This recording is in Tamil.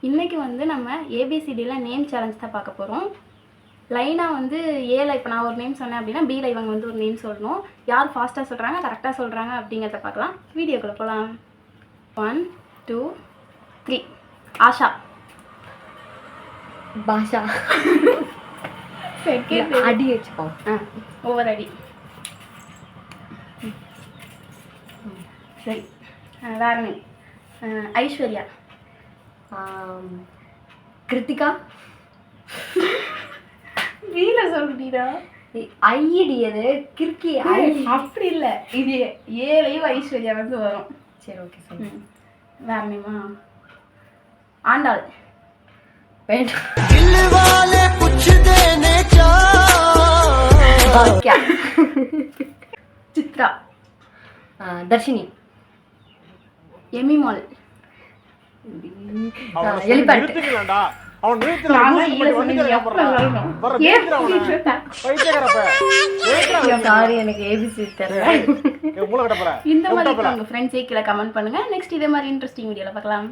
இன்றைக்கி வந்து நம்ம ஏபிசிடியில் நேம் சேலஞ்ச் தான் பார்க்க போகிறோம். லைனாக வந்து ஏல இப்போ நான் ஒரு நேம் சொன்னேன் அப்படின்னா பியில் இவங்க வந்து ஒரு நேம் சொல்லணும். யார் ஃபாஸ்ட்டாக சொல்கிறாங்க கரெக்டாக சொல்கிறாங்க அப்படிங்கிறத பார்க்கலாம். வீடியோக்குள்ள போகலாம். 1 2 3. ஆஷா. பாஷா. செகண்ட் அடி வச்சுப்போம். ஓவர் அடி. சரி, வேற நேம் ஐஸ்வர்யா. கிருத்திகா. வீல சொல்றீடா. ஐடி அது கிறுக்கி அப்படி இல்லை, இது ஏலையும் ஐஸ்வர்யா வந்து வரும். சரி ஓகே சொல்லு. வேற நேமா ஆண்டாள். சித்ரா. தர்ஷினி. எமிமால். எலிபண்ட். சாரி எனக்கு ஏபிசி தெரியல. இந்த மாதிரி உங்க ஃப்ரெண்ட்ஸே கீழே கமெண்ட் பண்ணுங்க. நெக்ஸ்ட் இதே மாதிரி இன்ட்ரெஸ்டிங் வீடியோல பார்க்கலாம்.